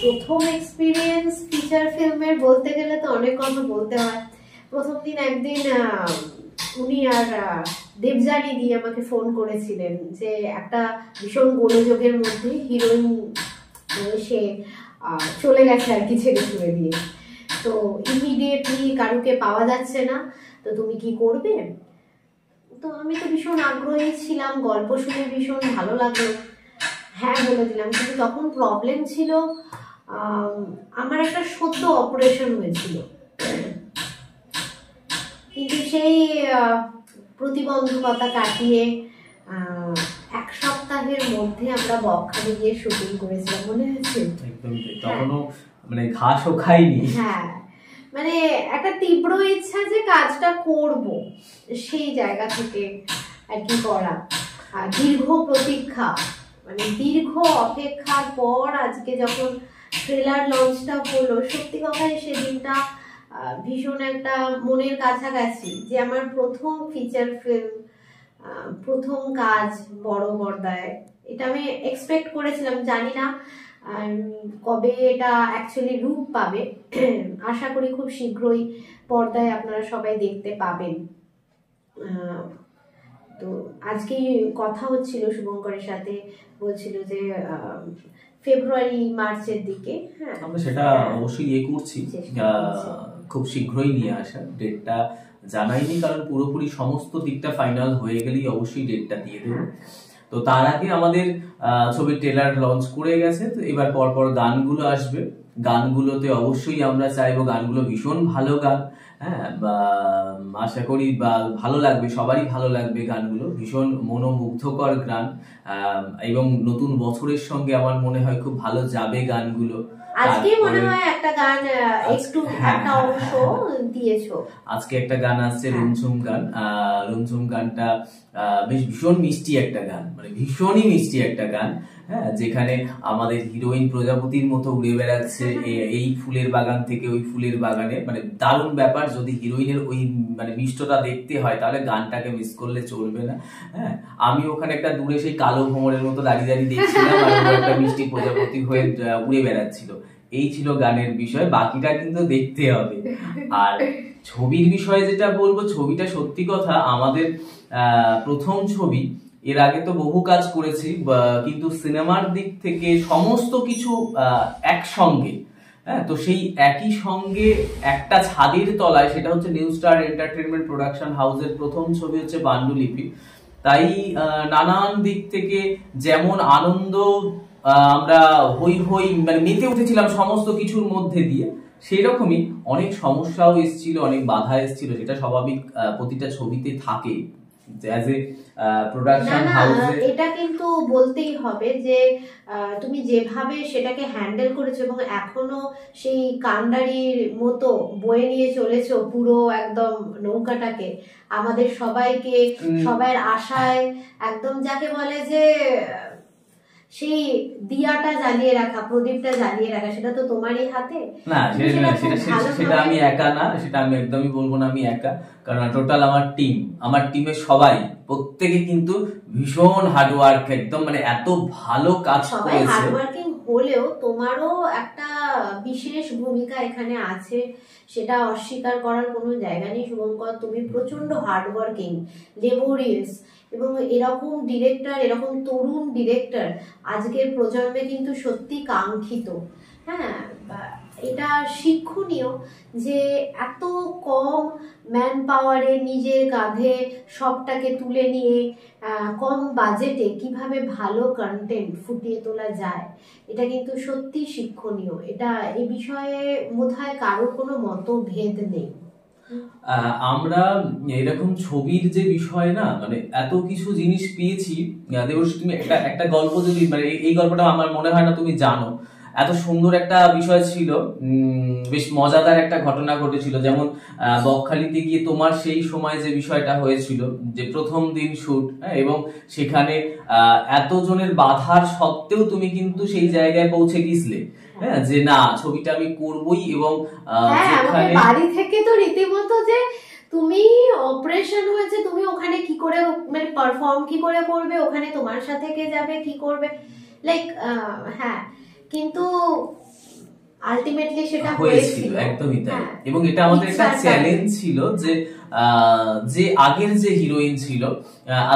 প্রথম experience feature ফিল্মের বলতে গেলে তো অনেক কথা বলতে হয়। প্রথম দিন একদিন উনি আর দেবযানী দিয়ে আমাকে ফোন করেছিলেন যে একটা ভীষণ গোলযোগের মধ্যে হিরোইন সে চলে গেছে আর কি ছেড়ে ছুড়ে দিয়ে, তো ইমিডিয়েটলি কারুকে পাওয়া যাচ্ছে না, তো তুমি কি করবে? তো আমি তো ভীষণ আগ্রহী ছিলাম, গল্প শুনে ভীষণ ভালো লাগলো, হ্যাঁ বলে দিলাম। কিন্তু তখন প্রবলেম ছিল, আমার একটা সদ্য অপারেশন হয়েছিল, কিন্তু সেই প্রতিবন্ধকতা কাটিয়ে 1 সপ্তাহের মধ্যে আমরা বকখালি গিয়ে শুটিং করেছিলাম, মনে হয়েছে? একদম তখনও মানে ঘাসও খাইনি। হ্যাঁ, মানে একটা তীব্র ইচ্ছা যে কাজটা করব, সেই জায়গা থেকে আর কি করা। আর দীর্ঘ প্রতীক্ষা, মানে দীর্ঘ অপেক্ষার পর আজকে যখন ট্রেলার লঞ্চটা হলো, সত্যি কথাই সেদিনটা ভীষণ একটা মনের কাছাকাছি, যে আমার প্রথম ফিচার ফিল্ম, প্রথম কাজ বড় পর্দায়। এটা আমি এক্সপেক্ট করেছিলাম, জানি না কবে এটা অ্যাকচুয়ালি রূপ পাবে। আশা করি খুব শীঘ্রই পর্দায় আপনারা সবাই দেখতে পাবেন। তো আজকেই কথা হচ্ছিল শুভঙ্করের সাথে, বলছিল যে ফেব্রুয়ারি মার্চের দিকে। হ্যাঁ, আমরা সেটা অবশ্যই করছি, খুব শীঘ্রই নিয়ে আসা। ডেটটা জানাইনি, কারণ পুরোপুরি সমস্ত দিকটা ফাইনাল হয়ে গেলেই অবশ্যই ডেটটা দিয়ে দেবো। তো তার আগে আমাদের ছবির ট্রেলার লঞ্চ করে গেছে, তো এবার পরপর গানগুলো আসবে। গানগুলোতে অবশ্যই আমরা চাইবো গানগুলো ভীষণ ভালো গান, হ্যাঁ, আশা করি ভালো লাগবে, সবারই ভালো লাগবে গানগুলো, ভীষণ মনোমুগ্ধকর গান, এবং নতুন বছরের সঙ্গে আমার মনে হয় খুব ভালো যাবে গানগুলো। আজকে মনে হয় একটা গান একটু একটা অংশ দিয়েছো, আজকে একটা গান আসছে রুমঝুম গান। রুমঝুম গানটা বেশ ভীষণ মিষ্টি একটা গান, মানে ভীষণই মিষ্টি একটা গান, হ্যাঁ, যেখানে আমাদের হিরোইন প্রজাপতির মতো উড়ে বেড়াচ্ছে এই ফুলের বাগান থেকে ওই ফুলের বাগানে, মানে দারুণ ব্যাপার। যদি হিরোইনের ওই মানে মিষ্টতা দেখতে হয় তাহলে গানটাকে মিস করলে চলবে না। হ্যাঁ, আমি ওখানে একটা দূরে সেই কালো ভ্রমণের মতো দাঁড়িয়ে দাঁড়িয়ে দেখছিলাম, আর একটা মিষ্টি প্রজাপতি হয়ে উড়ে বেড়াচ্ছিল। এই ছিল গানের বিষয়, বাকিটা কিন্তু দেখতে হবে। আর ছবির বিষয়ে যেটা বলবো, ছবিটা সত্যি কথা আমাদের প্রথম ছবি। এর আগে তো বহু কাজ করেছি, কিন্তু সিনেমার দিক থেকে সমস্ত কিছু একসঙ্গে, হ্যাঁ, তো সেই একই সঙ্গে একটা ছাদের তলায়, সেটা হচ্ছে নিউ স্টার এন্টারটেনমেন্ট প্রোডাকশন হাউসের প্রথম ছবি হচ্ছে পাণ্ডুলিপি। তাই নানান দিক থেকে যেমন আনন্দ আমরা হই হই মানে মেতে উঠেছিলাম সমস্ত কিছুর মধ্যে দিয়ে, সেই রকমই অনেক সমস্যাও এসেছিল, অনেক বাধা এসেছিল, সেটা স্বাভাবিক, প্রতিটা ছবিতে থাকে। এটা কিন্তু বলতেই হবে যে তুমি যেভাবে সেটাকে হ্যান্ডেল করেছো এবং এখনো সেই কান্ডারির মতো বয়ে নিয়ে চলেছো পুরো একদম নৌকাটাকে, আমাদের সবাইকে সবার আশায় একদম, যাকে বলে যে সেই দিয়াটা জ্বালিয়ে রাখা, প্রদীপটা জ্বালিয়ে রাখা, সেটা তো তোমারই হাতে না। সেটা আমি একা না, সেটা আমি একদমই বলবো না আমি একা, কারণ টোটাল আমার টিমের সবাই প্রত্যেকে কিন্তু ভীষণ হার্ডওয়ার্ক, একদম মানে এত ভালো কাজ করেছে। হার্ডওয়ার্কিং হলেও তোমারও একটা বিশেষ ভূমিকা এখানে আছে, সেটা অস্বীকার করার কোনো জায়গা নেই শুভঙ্কর। তুমি প্রচন্ড হার্ডওয়ার্কিং, লেবোরিয়াস, এবং এরকম ডিরেক্টর, এরকম তরুণ ডিরেক্টর আজকের প্রজন্মে কিন্তু সত্যি কাঙ্ক্ষিত। হ্যাঁ, এটা শিক্ষণীয় যে এত কম ম্যান পাওয়ারে নিজের কাঁধে সবটাকে তুলে নিয়ে কম বাজেটে কিভাবে ভালো কন্টেন্ট ফুটিয়ে তোলা যায়, এটা কিন্তু সত্যি শিক্ষণীয়। এটা এই বিষয়ে বোধহয় কারোর কোনো মতভেদ নেই। আমরা এরকম ছবির যে বিষয় না, মানে এত কিছু জিনিস পেয়েছি। দেবশ্রী, তুমি একটা গল্প যদি, মানে এই গল্পটা আমার মনে হয় না তুমি জানো, এত সুন্দর একটা বিষয় ছিল, বেশ মজাদার একটা ঘটনা ঘটেছিল। যেমন বকখালিতে গিয়ে তোমার সেই সময় যে বিষয়টা হয়েছিল, যে প্রথম দিন শুট, এবং সেখানে এতজনের বাধার সত্ত্বেও তুমি কিন্তু সেই জায়গায় পৌঁছে গিয়েছিলে, হ্যাঁ, যে না ছবিটা আমি করবই। এবং বাড়ি থেকে তো রীতিমতো যে তুমি অপারেশন হয়েছে, তুমি ওখানে কি করে মানে পারফর্ম কি করে করবে, ওখানে তোমার সাথে কে যাবে, কি করবে, লাইক হ্যাঁ, কিন্তু আলটিমেটলি সেটা হয়েছিল, একদমই তাই। এবং এটা আমাদের একটা চ্যালেঞ্জ ছিল যে যে আগের যে হিরোইন ছিল,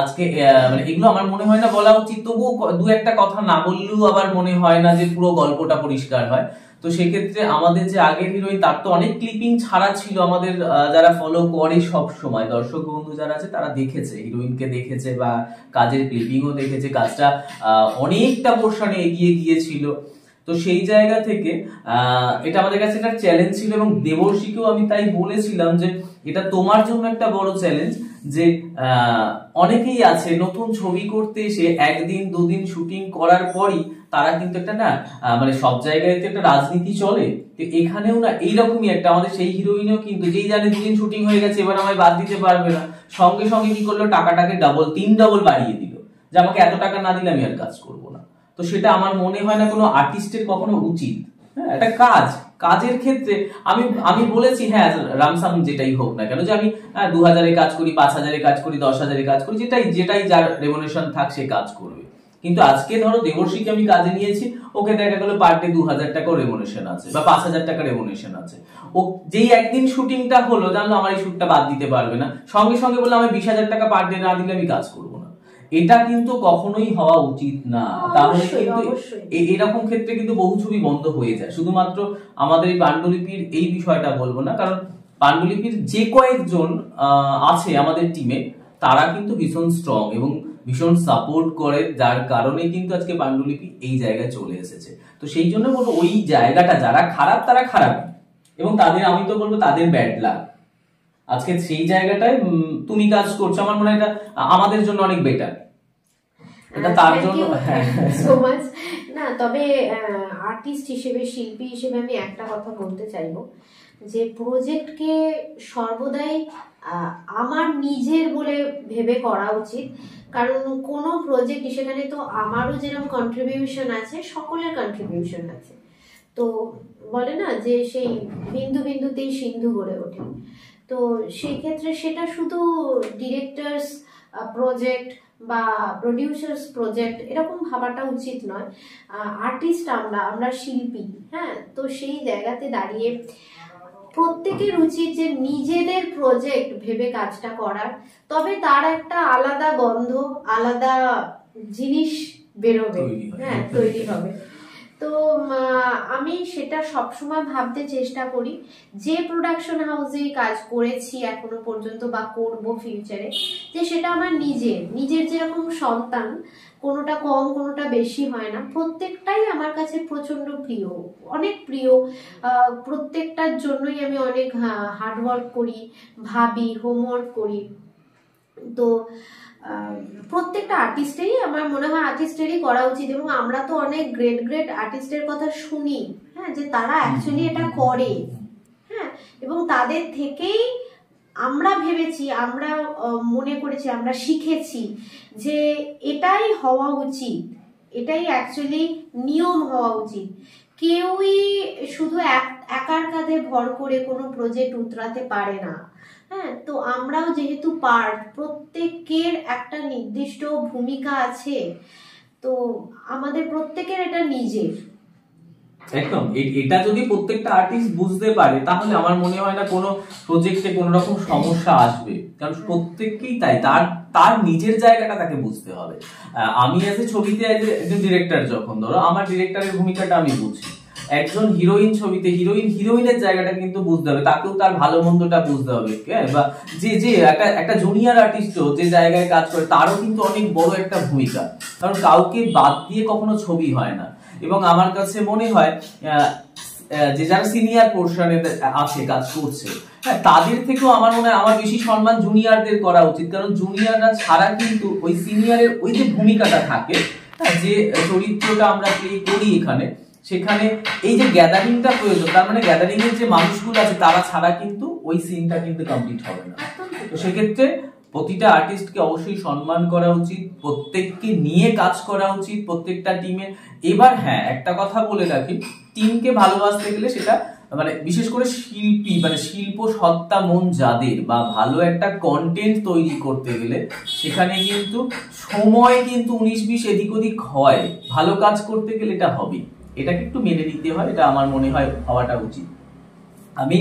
আজকে মানে এগুলো আমার মনে হয় না বলা উচিত, তবুও দু একটা কথা না বললেও আবার মনে হয় না যে পুরো গল্পটা পরিষ্কার হয়। তো সেক্ষেত্রে আমাদের যে আগের হিরোইন, তার তো অনেক ক্লিপিং ছাড়া ছিল, আমাদের যারা ফলো করে সব সময় দর্শক বন্ধু যারা আছে তারা দেখেছে, হিরোইনকে দেখেছে বা কাজের ক্লিপিংও দেখেছে, কাজটা অনেকটা পোর্শনে এগিয়ে গিয়েছিল। তো সেই জায়গা থেকে এটা আমাদের কাছে একটা চ্যালেঞ্জ ছিল, এবং দেবর্ষীকেও আমি তাই বলেছিলাম যে এটা তোমার জন্য একটা বড় চ্যালেঞ্জ, যে অনেকেই আছে নতুন ছবি করতে এসে একদিন দুদিন শুটিং করার পরই তারা কিন্তু একটা না মানে সব জায়গায় তো একটা রাজনীতি চলে, তো এখানেও না এইরকমই একটা, আমাদের সেই হিরোইনও কিন্তু যেই জানে দুদিন শুটিং হয়ে গেছে এবার আমায় বাদ দিতে পারবে না, সঙ্গে সঙ্গে কি করলো, টাকাটাকে তিন ডাবল বাড়িয়ে দিল, যে আমাকে এত টাকা না দিলে আমি আর কাজ করবো না। তো সেটা আমার মনে হয় না কোনো আর্টিস্টের কখনো উচিত। হ্যাঁ, একটা কাজের ক্ষেত্রে আমি বলেছি, হ্যাঁ রামসাম যেটাই হোক না কেন, যে আমি 2000-এ কাজ করি, 5000-এ কাজ করি, 10,000-এ কাজ করি, যেটাই যার রেমুনেশন থাক সে কাজ করবে। কিন্তু আজকে ধরো দেবর্ষীকে আমি কাজে নিয়েছি, ওকে দেখা গেল পার ডে 2000 টাকা রেমুনেশন আছে বা 5000 টাকা রেমুনেশন আছে, ও যেই একদিন শুটিংটা হলো জানলো আমার এই শুটটা বাদ দিতে পারবে না, সঙ্গে সঙ্গে বললো আমি 20,000 টাকা পার ডে না দিলে আমি কাজ করবো না। এটা কিন্তু কখনোই হওয়া উচিত না। তাহলে কিন্তু এরকম ক্ষেত্রে কিন্তু বহু ছবি বন্ধ হয়ে যায়। শুধুমাত্র আমাদের এই পাণ্ডুলিপির এই বিষয়টা বলবো না, কারণ পাণ্ডুলিপির যে কয়েকজন আছে আমাদের টিমে তারা কিন্তু ভীষণ স্ট্রং এবং ভীষণ সাপোর্ট করে, যার কারণে কিন্তু আজকে পাণ্ডুলিপি এই জায়গায় চলে এসেছে। তো সেই জন্য বলবো ওই জায়গাটা যারা খারাপ তারা খারাপ, এবং তাদের আমি তো বলবো তাদের ব্যাড লাক। আজকে সেই জায়গাটায় তুমি কাজ করছো, আমার মনে হয় এটা আমাদের জন্য অনেক বেটার। এটা তার জন্য সো মাচ না। তবে আর্টিস্ট হিসেবে, শিল্পী হিসেবে আমি একটা কথা বলতে চাইবো, যে প্রজেক্টকে সর্বদাই আমার নিজের বলে ভেবে করা উচিত। কারণ কোনো প্রজেক্ট সেখানে তো আমারও যেরকম কন্ট্রিবিউশন আছে, সকলের কন্ট্রিবিউশন আছে। তো বলে না যে সেই বিন্দু বিন্দুতেই সিন্ধু গড়ে ওঠে। তো সেই ক্ষেত্রে সেটা শুধু ডিরেক্টরস প্রজেক্ট বা প্রডিউসার্স প্রজেক্ট এরকম ভাবাটা উচিত নয়। আর্টিস্ট আমরা শিল্পী, হ্যাঁ। তো সেই জায়গাতে দাঁড়িয়ে প্রত্যেকের উচিত যে নিজেদের প্রজেক্ট ভেবে কাজটা করার, তবে তার একটা আলাদা গন্ধ, আলাদা জিনিস বেরোবে, হ্যাঁ, তৈরি হবে। তো আমি সেটা সবসময় ভাবতে চেষ্টা করি, যে প্রোডাকশন হাউসে কাজ করেছি এখনো পর্যন্ত বা করব ফিউচারে, যে সেটা আমার নিজের যেরকম সন্তান, কোনোটা কম কোনোটা বেশি হয় না, প্রত্যেকটাই আমার কাছে প্রচন্ড প্রিয়, অনেক প্রিয়। প্রত্যেকটার জন্যই আমি অনেক হার্ডওয়ার্ক করি, ভাবি, হোমওয়ার্ক করি। তো প্রত্যেকটা আর্টিস্টেরই আমার মনে হয় আর্টিস্টেরই করা উচিত। এবং আমরা তো অনেক গ্রেট আর্টিস্টের কথা শুনি, হ্যাঁ, যে তারা অ্যাকচুয়ালি এটা করে, হ্যাঁ, এবং তাদের থেকেই আমরা ভেবেছি, আমরা মনে করেছি, আমরা শিখেছি যে এটাই হওয়া উচিত, এটাই অ্যাকচুয়ালি নিয়ম হওয়া উচিত। কেউই শুধু একার কাঁধে ভর করে কোনো প্রজেক্ট উতরাতে পারে না, হ্যাঁ। তো আমরাও যেহেতু প্রত্যেকের একটা নির্দিষ্ট ভূমিকা আছে, তো আমাদের প্রত্যেকের এটা নিজের। একদম, এটা যদি প্রত্যেকটা আর্টিস্ট বুঝতে পারে তাহলে আমার মনে হয় না কোনো প্রজেক্টে কোনো রকম সমস্যা আসবে, কারণ প্রত্যেককেই তাই তার নিজের জায়গাটা তাকে বুঝতে হবে। আমি ছবিতে একজন ডিরেক্টর, যখন ধরো আমার ডিরেক্টরের ভূমিকাটা আমি বুঝি, একজন হিরোইন ছবিতে হিরোইনের জায়গাটা কিন্তু বুঝতে হবে, তাকেও তার ভালো মন্দটা বুঝতে হবে, বা যে একটা জুনিয়র আর্টিস্ট যে জায়গায় কাজ করে তারও কিন্তু অনেক বড় একটা ভূমিকা, কারণ কাউকে বাদ দিয়ে কখনো ছবি হয় না। এবং আমার কাছে মনে হয় যে যারা সিনিয়র পোর্শনে আছে, কাজ করছে, হ্যাঁ, তাদের থেকেও আমার মনে হয় আমার বেশি সম্মান জুনিয়রদের করা উচিত, কারণ জুনিয়ররা ছাড়া কিন্তু ওই সিনিয়রের ওই যে ভূমিকাটা থাকে, যে চরিত্রটা আমরা প্লে করি এখানে, সেখানে এই যে গ্যাদারিংটা প্রয়োজন, তার মানে গ্যাদারিং এর যে মানুষগুলো আছে তারা ছাড়া কিন্তু ওই সিনটা কিন্তু কমপ্লিট হবে না। তো সেক্ষেত্রে প্রতিটা আর্টিস্টকে অবশ্যই সম্মান করা উচিত, প্রত্যেককে নিয়ে কাজ করা উচিত, প্রত্যেকটা টিমে। এবার হ্যাঁ, একটা কথা বলে রাখি, টিমকে ভালোবাসতে গেলে সেটা মানে বিশেষ করে শিল্পী, মানে শিল্প সত্তা মন যাদের, বা ভালো একটা কন্টেন্ট তৈরি করতে গেলে সেখানে কিন্তু সময় কিন্তু 19-20 এদিক ওদিক হয়, ভালো কাজ করতে গেলে এটা হবে। এটাকে একটু মেনে নিতে হয়, এটা আমার মনে হয় হওয়াটা উচিত। আমি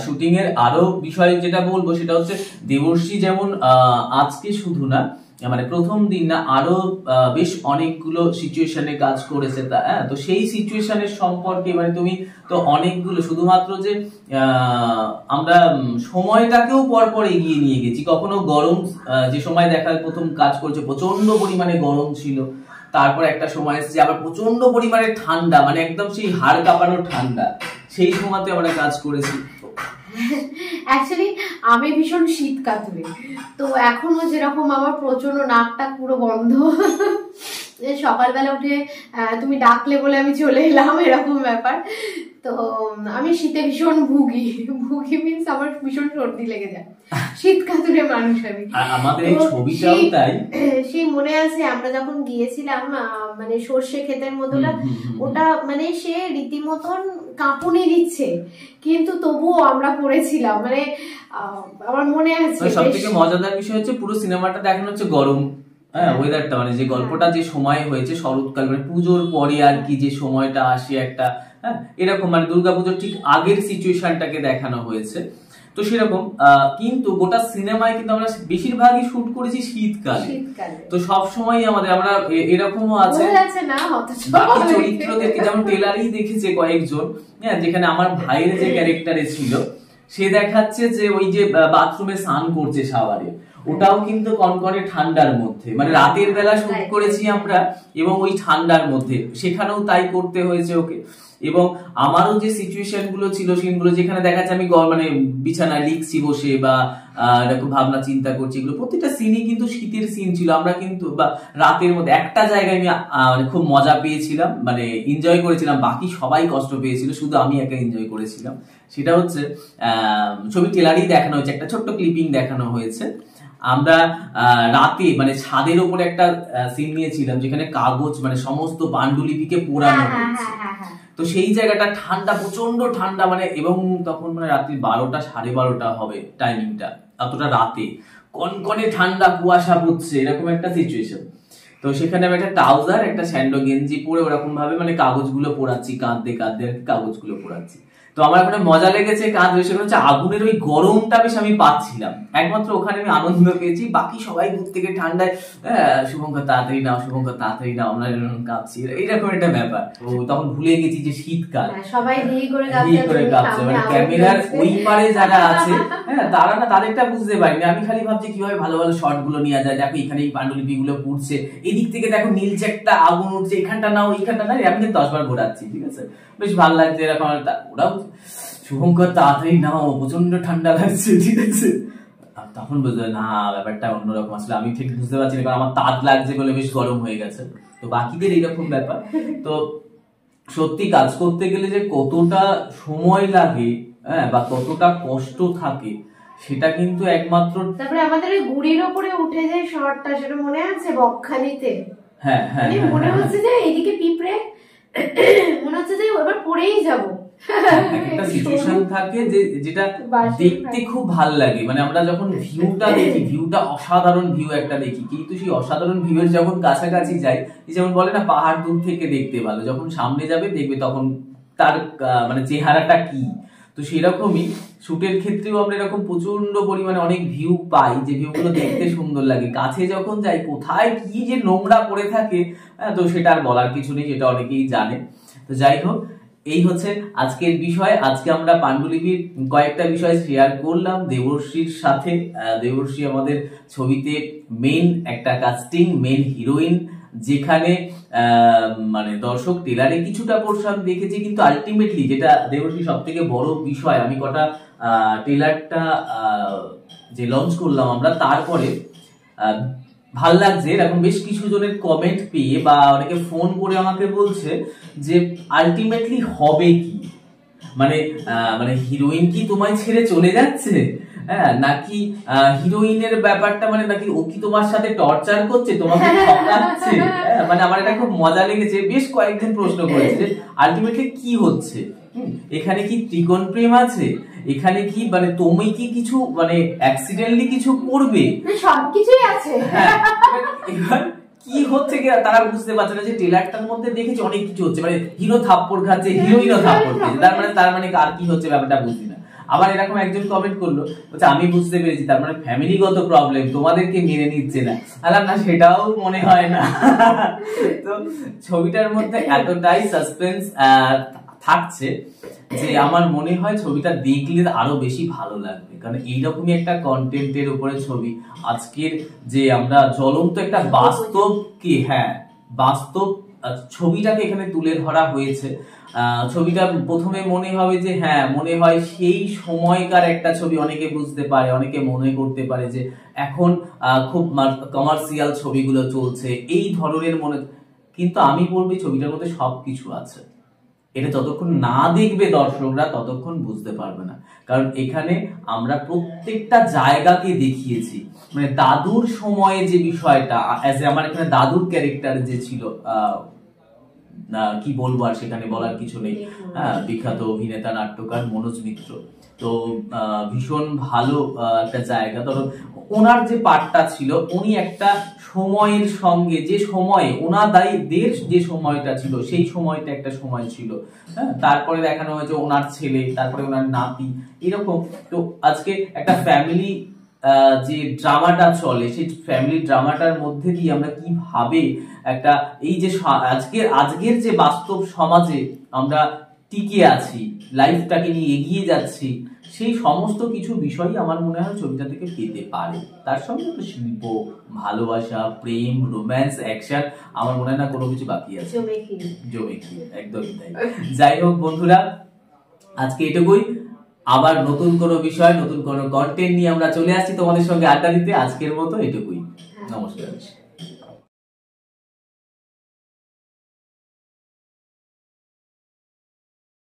শুটিং এর আরো বিষয় যেটা বলবো সেটা হচ্ছে দেবর্ষী যেমন আজকে শুধু না মানে প্রথম দিন না আরো বেশ অনেকগুলো সিচুয়েশনে কাজ করেছে, তো সেই সিচুয়েশনের সম্পর্কে মানে তুমি তো অনেকগুলো শুধুমাত্র যে আমরা সময়টাকেও পরপর এগিয়ে নিয়ে গেছি, কখনো গরম যে সময় দেখা প্রথম কাজ করছে প্রচন্ড পরিমাণে গরম ছিল, তারপর একটা সময় এসেছে আবার প্রচন্ড পরিমাণে ঠান্ডা, মানে একদম সেই হাড় কাঁপানো ঠান্ডা, সেই সময়তে আমরা কাজ করেছি। অ্যাকচুয়ালি আমি ভীষণ শীত কাতুরে, তো এখনো যেরকম আমার প্রচন্ড নাকটা পুরো বন্ধ, সকালবেলা উঠে তুমি ডাকলে বলে আমি চলে এলাম এরকম ব্যাপার। তো আমি শীতে ভীষণ ভুগি মিন্স আমার ভীষণ সর্দি লেগে যায়, শীত কাতুরে মানুষ আমি। আমাদের এই ছবিটাও তাই, সেই মনে আছে আমরা যখন গিয়েছিলাম মানে সর্ষে ক্ষেতের মধ্যে, ওটা মানে সে রীতিমতন কাঁপুনি দিচ্ছে কিন্তু তবুও আমরা করেছিলাম, মানে আমার মনে আছে। সবথেকে মজাদার বিষয় হচ্ছে পুরো সিনেমাটা দেখানো হচ্ছে গরম ওয়েদারটা, মানে যে গল্পটা যে সময় হয়েছে শরৎকাল মানে পুজোর পরে আর কি, যে সময়টা আসে একটা এরকম মানে দুর্গাপুজোর ঠিক আগের সিচুয়েশনটাকে দেখানো হয়েছে। তো সেরকম কিন্তু গোটা সিনেমায় কিন্তু আমরা বেশিরভাগই শুট করেছি শীতকালে, তো সব সময় আমাদের আমরা এরকমও আছে বাকি চরিত্রদেরকে যেমন টেলারই দেখেছে কয়েকজন, যেখানে আমার ভাইয়ের যে ক্যারেক্টারে ছিল সে দেখাচ্ছে যে ওই যে বাথরুমে স্নান করছে শাওয়ারে, ওটাও কিন্তু কনকনে ঠান্ডার মধ্যে, মানে রাতের বেলা শুট করেছি আমরা এবং ওই ঠান্ডার মধ্যে, সেখানেও তাই করতে হয়েছে ওকে। এবং আমারও যে সিচুয়েশন গুলো ছিল সিনগুলো যেখানে দেখা যাচ্ছে আমি মানে বিছানায় লিখছি বসে বা এরকম ভাবনা চিন্তা করছি, এগুলো প্রত্যেকটা সিনই কিন্তু শীতের সিন ছিল। আমরা কিন্তু বা রাতের মধ্যে একটা জায়গায় আমি মানে খুব মজা পেয়েছিলাম, মানে এনজয় করেছিলাম, বাকি সবাই কষ্ট পেয়েছিল, শুধু আমি একা এনজয় করেছিলাম। সেটা হচ্ছে ছবি টেলারই দেখানো হয়েছে, একটা ছোট্ট ক্লিপিং দেখানো হয়েছে। আমরা রাতে মানে ছাদের উপরে একটা সিন নিয়েছিলাম যেখানে কাগজ মানে সমস্ত পাণ্ডুলিপিকে পোড়ানো হচ্ছে, তো সেই জায়গাটা ঠান্ডা, প্রচন্ড ঠান্ডা মানে, এবং তখন মানে রাত্রি 12টা 12:30 হবে টাইমিংটা, অতটা রাতে কনকনে ঠান্ডা, কুয়াশা পড়ছে, এরকম একটা সিচুয়েশন। তো সেখানে আমি একটা ট্রাউজার একটা স্যান্ডো গেঞ্জি পরে ওরকম ভাবে মানে কাগজগুলো পোড়াচ্ছি, কাঁদতে কাঁদতে কাগজগুলো পোড়াচ্ছি। তো আমার ওখানে মজা লেগেছে, কাজ বেশি হচ্ছে আগুনের ওই গরমটা বেশ আমি পাচ্ছিলাম, একমাত্র ওখানে আমি আনন্দ পেয়েছি, বাকি সবাই দূর থেকে ঠান্ডায় শুভঙ্কর তাড়াতাড়ি নাও, শুভঙ্কর তাড়াতাড়ি নাও, আমরা কাঁপছি, এইরকম একটা ব্যাপার। তো তখন ভুলে গেছি যে শীতকাল, সবাই করে কাঁপছে, মানে ক্যামেরার ওই পারে যারা আছে তারা না তাদেরটা বুঝতে পারিনি, আমি খালি ভাবছি কিভাবে ভালো ভালো শট গুলো নেওয়া যায়, দেখো এখানে এই পাণ্ডুলিপি গুলো পুড়ছে, এদিক থেকে দেখো নীলচে একটা আগুন উঠছে, এখানটা নাও এইখানটা না, আমি 10 বার ঘোরাচ্ছি, ঠিক আছে, বেশ ভালো লাগছে এরকম। ওরাও শুভঙ্কর তাড়াতাড়ি নাও, প্রচন্ড ঠান্ডা লাগছে, ঠিক আছে, তখন বুঝতে না ব্যাপারটা অন্যরকম, আসলে আমি ঠিক বুঝতে পারছি না, কারণ আমার তাঁত লাগছে বলে বেশ গরম হয়ে গেছে। তো বাকিদের এইরকম ব্যাপার। তো সত্যি কাজ করতে গেলে যে কতটা সময় লাগে বা কতটা কষ্ট থাকে সেটা কিন্তু একমাত্র, তারপরে আমাদের ওই গুড়ির ওপরে উঠে যায় শর্টটা, সেটা মনে আছে বকখালিতে, হ্যাঁ হ্যাঁ মনে হচ্ছে যে এদিকে পিঁপড়ে, মনে হচ্ছে যে এবার পড়েই যাবো, একটা সিচুয়েশন থাকে যে যেটা দেখতে খুব ভালো লাগে, মানে আমরা যখন ভিউটা দেখি, ভিউটা অসাধারণ ভিউ একটা দেখি, কিন্তু সেই অসাধারণ ভিউয়ের যখন কাছাকাছি যাই, যেমন বলে না পাহাড় দূর থেকে দেখতে ভালো, যখন সামনে যাবে দেখবে তখন তার মানে চেহারাটা কি। তো সেরকমই শুটের ক্ষেত্রেও আমরা এরকম প্রচন্ড পরিমাণে অনেক ভিউ পাই, যে ভিউগুলো দেখতে সুন্দর লাগে, কাছে যখন যাই কোথায় কি যে নোংরা পড়ে থাকে, তো সেটা আর বলার কিছু নেই, যেটা অনেকেই জানে। তো যাই হোক, এই হচ্ছে আজকের বিষয়। আজকে আমরা পাণ্ডুলিপির কয়েকটা বিষয় শেয়ার করলাম দেবর্ষীর সাথে। দেবর্ষী আমাদের ছবিতে মেইন একটা কাস্টিং, মেইন হিরোইন, যেখানে মানে দর্শক টেলারে কিছুটা পোর্শন দেখেছে, কিন্তু আলটিমেটলি যেটা দেবর্ষী সব থেকে বড় বিষয়, আমি কটা টেলারটা যে লঞ্চ করলাম আমরা, তারপরে ভাল লাগছে এরকম বেশ কিছু জনের কমেন্ট পেয়ে বা অনেকে ফোন করে আমাকে বলছে যে আলটিমেটলি হবে কি, মানে মানে হিরোইন কি তোমায় ছেড়ে চলে যাচ্ছে, নাকি হিরোইনের ব্যাপারটা মানে নাকি ও কি তোমার সাথে টর্চার করছে, তোমাকে ঠকাচ্ছে, মানে আমার এটা খুব মজা লেগেছে, বেশ কয়েকজন প্রশ্ন করেছে আলটিমেটলি কি হচ্ছে, এখানে কি ত্রিকোণ প্রেম আছে, এখানে কি মানে তুমি কি কিছু মানে অ্যাক্সিডেন্টলি কিছু করবে, সবকিছুই আছে। এবার কি হচ্ছে কি তারা বুঝতে পারছে না যে ট্রেলারটার মধ্যে দেখেছি অনেক কিছু হচ্ছে, মানে হিরো থাপ্পড় খাচ্ছে, হিরোইনও থাপ্পড় খাচ্ছে, তার মানে আর কি হচ্ছে ব্যাপারটা বুঝি না। আবার এরকম একজন কমেন্ট করলো, বলছে আমি বুঝতে পেরেছি তার মানে ফ্যামিলিগত প্রবলেম, তোমাদেরকে মেনে নিচ্ছে না। আলাম না, সেটাও মনে হয় না। তো ছবিটার মধ্যে এতটাই সাসপেন্স থাকছে যে আমার মনে হয় ছবিটা দেখলে আরো বেশি ভালো লাগবে, কারণ এইরকমই একটা কন্টেন্টের উপরে ছবি। আজকের যে আমরা জ্বলন্ত একটা বাস্তবকে, হ্যাঁ বাস্তব ছবিটাকে এখানে তুলে ধরা হয়েছে। ছবিটা প্রথমে মনে হবে যে হ্যাঁ মনে হয় সেই সময়কার একটা ছবি, অনেকে বুঝতে পারে, অনেকে মনে করতে পারে যে এখন খুব কমার্শিয়াল ছবিগুলো চলছে এই ধরনের মনে, কিন্তু আমি বলবো ছবিটার মধ্যে সবকিছু আছে। এটা যতক্ষণ না দেখবে দর্শকরা ততক্ষণ বুঝতে পারবে না, কারণ এখানে আমরা প্রত্যেকটা জায়গাকে দেখিয়েছি। মানে দাদুর সময়ে যে বিষয়টা, আমার এখানে দাদুর ক্যারেক্টার যে ছিল, কি বলবো আর সেখানে বলার কিছু নেই। হ্যাঁ, বিখ্যাত অভিনেতা নাট্যকার মনোজ মিত্র, তো ভীষণ ভালো একটা জায়গা। ধরো ওনার যে পার্টটা ছিল, উনি একটা সময়ের সঙ্গে, যে সময়ে ওনাদের যে সময়টা ছিল সেই সময়টা একটা সময় ছিল, হ্যাঁ তারপরে দেখানো হয়েছে ওনার ছেলে, তারপরে ওনার নাতি, এরকম। তো আজকে একটা ফ্যামিলি যে ড্রামাটা চলে, সেই ফ্যামিলি ড্রামাটার মধ্যে দিয়ে আমরা কিভাবে একটা এই যে আজকের যে বাস্তব সমাজে আমরা টিকে আছি, লাইফটাকে নিয়ে এগিয়ে যাচ্ছি, সেই সমস্ত কিছু বিষয়ই আমার মনে হয় ছবিটা থেকে পেতে পারে। তার সঙ্গে তো শিল্প, ভালোবাসা, প্রেম, রোম্যান্স, অ্যাকশন, আমার মনে হয় না কোনো কিছু বাকি আছে। জমেখি একদমই তাই। যাই হোক বন্ধুরা, আজকে এটুকুই। আবার নতুন কোনো বিষয়, নতুন কোনো কন্টেন্ট নিয়ে আমরা চলে আসছি তোমাদের সঙ্গে আড্ডা দিতে। আজকের মতো এটুকুই, নমস্কার।